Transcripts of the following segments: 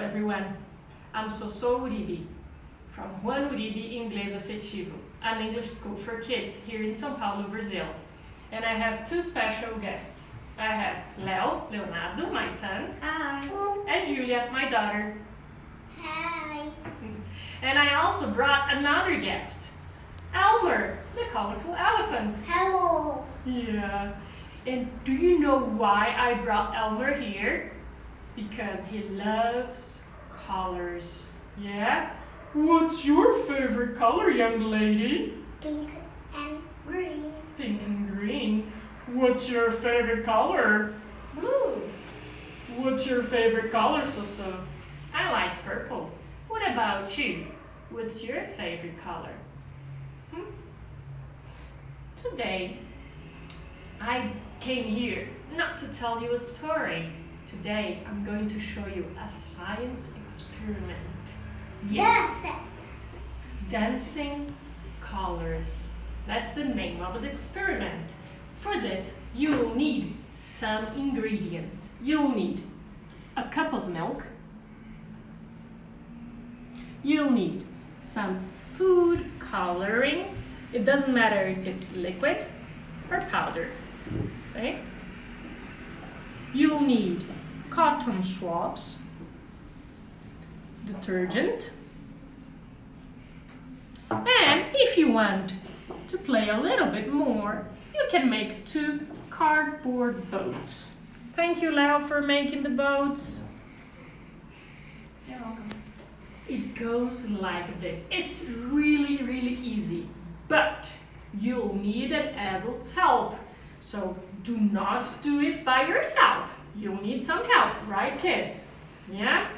everyone. I'm Sosô Uribe from Juan Uribe Inglês Afetivo, an English school for kids here in São Paulo, Brazil. And I have two special guests. I have Leonardo, my son. Hi. And Giulia, my daughter. Hi. And I also brought another guest, Elmer, the colorful elephant. Hello. Yeah. And do you know why I brought Elmer here? Because he loves colors. Yeah? What's your favorite color, young lady? Pink and green. Pink and green. What's your favorite color? Blue. What's your favorite color, Sosô? I like purple. What about you? What's your favorite color? Today, I came here not to tell you a story. Today, I'm going to show you a science experiment. Yes, dancing colors. That's the name of the experiment. For this, you will need some ingredients. You'll need a cup of milk. You'll need some food coloring. It doesn't matter if it's liquid or powder. See? You'll need cotton swabs, detergent, and if you want to play a little bit more, you can make 2 cardboard boats. Thank you, Leo, for making the boats. You're welcome. It goes like this. It's really, really easy, but you'll need an adult's help. So do not do it by yourself. You'll need some help, right, kids? Yeah?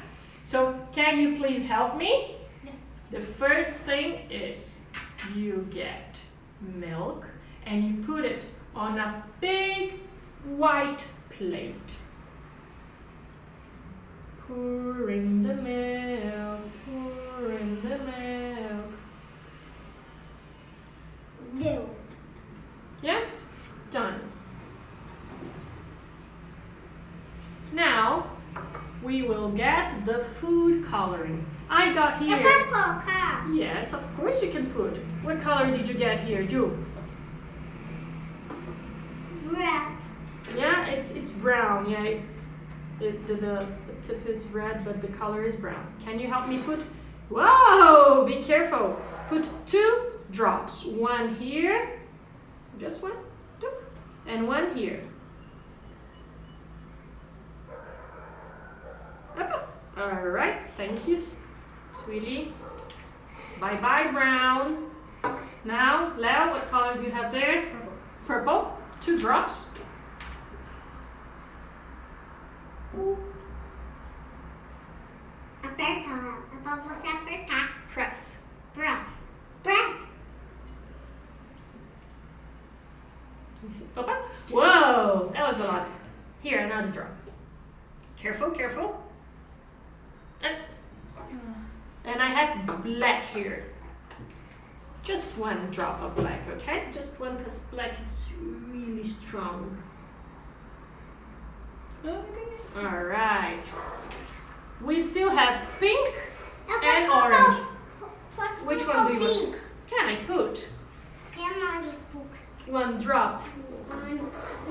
So can you please help me? Yes. The first thing is you get milk and you put it on a big white plate. Pour in the milk, pour in the milk. Do. Yeah? Done. Now, we will get the food coloring. I got here. Let's go. Yes, of course you can put. What color did you get here, Ju? Red. Yeah, it's brown. Yeah, the tip is red, but the color is brown. Can you help me put? Whoa! Be careful. Put 2 drops. One here, just one, and one here. All right, thank you, sweetie. Bye bye, brown. Now, Leo, what color do you have there? Purple. 2 drops. Aperta. É pra você apertar. Press. Press. Press. Opa. Whoa, that was a lot. Here, another drop. Careful, careful. And I have black here. Just 1 drop of black, okay? Just 1 because black is really strong. All right. We still have pink and orange. Which one do you want? Can I put? Can I put 1 drop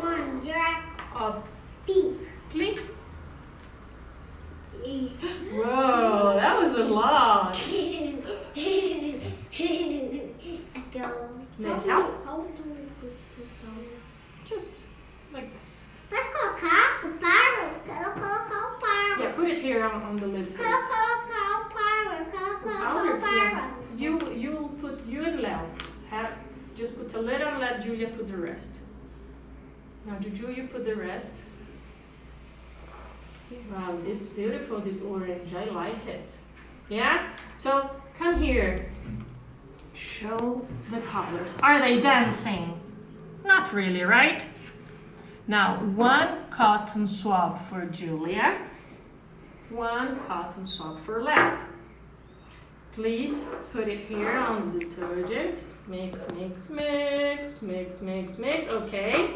one drop of pink? pink? Whoa, that was a lot. Let's go. Now, How do we put it on? just like this. Posso colocar o paro? Quero colocar o paro. Yeah, put it here on the lid Quero first. colocar o paro. Quero colocar o paro. You and Leo just put a little and let Giulia put the rest. Now, Giulia put the rest. Wow, it's beautiful, this orange. I like it. Yeah? So, come here. Show the colors. Are they dancing? Not really, right? Now, 1 cotton swab for Giulia. 1 cotton swab for Leo. Please put it here on the detergent. Mix, mix, mix, mix, mix, mix. Okay.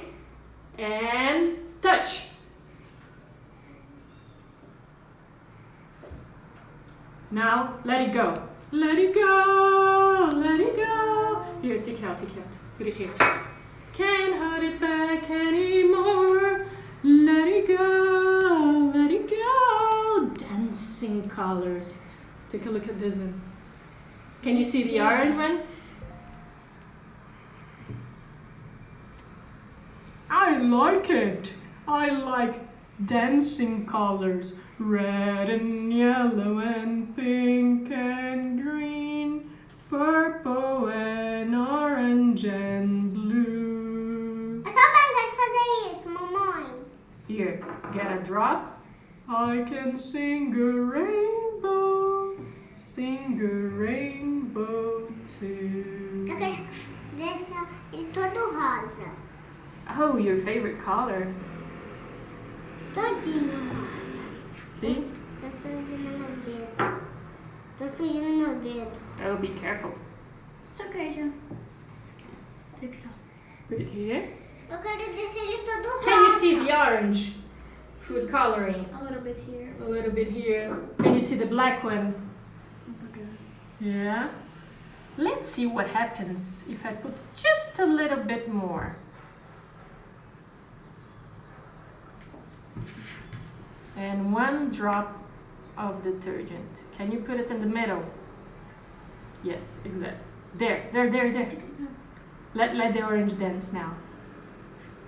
And touch. Now, let it go. Let it go. Let it go. Here, take it out, take it out. Put it here. Can't hold it back anymore. Let it go. Let it go. Dancing colors. Take a look at this one. Can you see the orange one? I like it. I like dancing colors. Red and yellow and pink and green. Purple and orange and blue. Eu também quero fazer isso, mamãe. Here, get a drop. I can sing a rainbow. Sing a rainbow too. Eu quero deixar ele todo rosa. Oh, your favorite color. Todinho rosa. See? Tá sujando meu dedo. Tá sujando meu dedo. Oh, be careful. Só queijo. Put it here. Eu quero deixar ele todo rosa. Can you see the orange food coloring? A little bit here. A little bit here. Can you see the black one? Yeah. Let's see what happens if I put just a little bit more. And 1 drop of detergent. Can you put it in the middle? Yes, exactly. There. Let the orange dance now.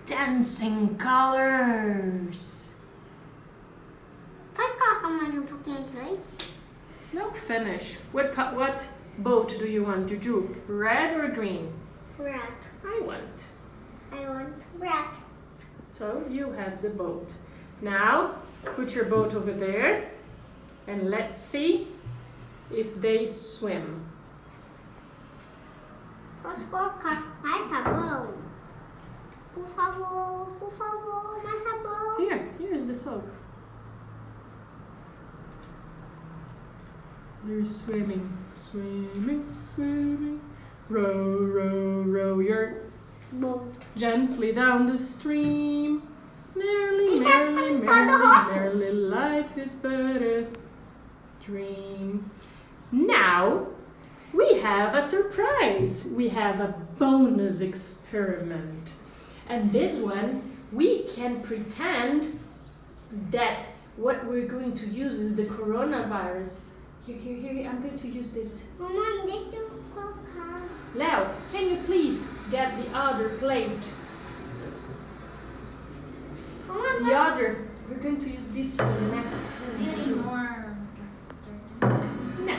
Dancing colors. Pode colocar mais pouquinho de leite? No, finish. What boat do you want to do? Red or green? Red. I want. I want red. So you have the boat. Now put your boat over there and let's see if they swim. Posso colocar mais sabão? Por favor, mais sabão. Here is the soap. They're swimming. Row your Bom. gently down the stream. Merrily, Isso é merrily, todo roxo. merrily, life is but a dream. Now, we have a surprise. We have a bonus experiment. And this one, we can pretend that what we're going to use is the coronavirus. Here, I'm going to use this. Mamãe, deixa eu colocar. Leo, can you please get the other plate? Mamãe, The other, we're going to use this for the next spoon. No.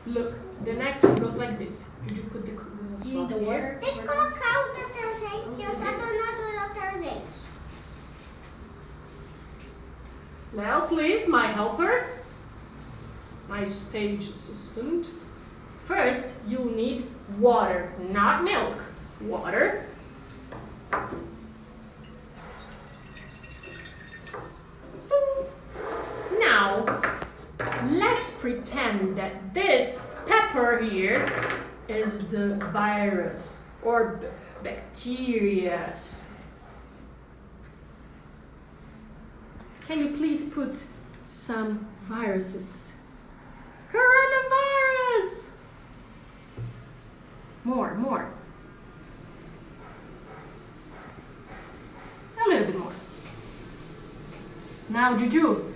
Look, the next one goes like this. Did you put the swap here? deixa eu colocar o detergente. Eu tô donando o detergente. Leo, please, my helper. My stage assistant. First, you'll need water, not milk. Water. Now, let's pretend that this pepper here is the virus or bacteria. Can you please put some viruses? Coronavirus! More. A little bit more. Now, Juju,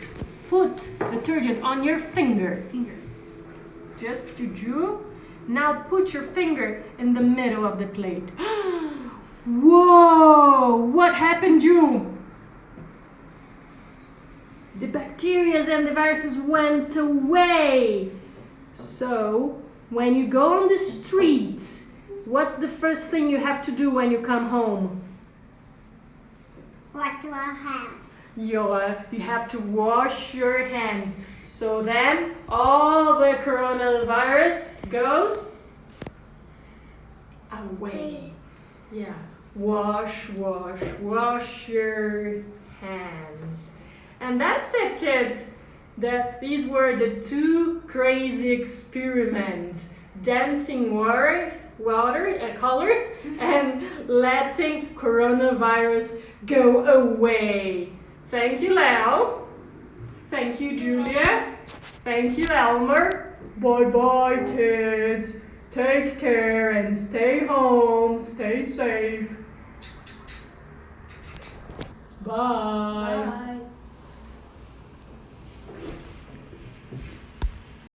put detergent on your finger. Just Juju. Now put your finger in the middle of the plate. Whoa! What happened, Ju? The bacteria and the viruses went away. So, when you go on the streets, what's the first thing you have to do when you come home? Wash your hands. You have to wash your hands. So then all the coronavirus goes away. Yeah. Wash your hands. And that's it, kids. These were the 2 crazy experiments. Dancing colors and letting coronavirus go away. Thank you, Leo. Thank you, Giulia. Thank you, Elmer. Bye-bye, kids. Take care and stay home. Stay safe. Bye.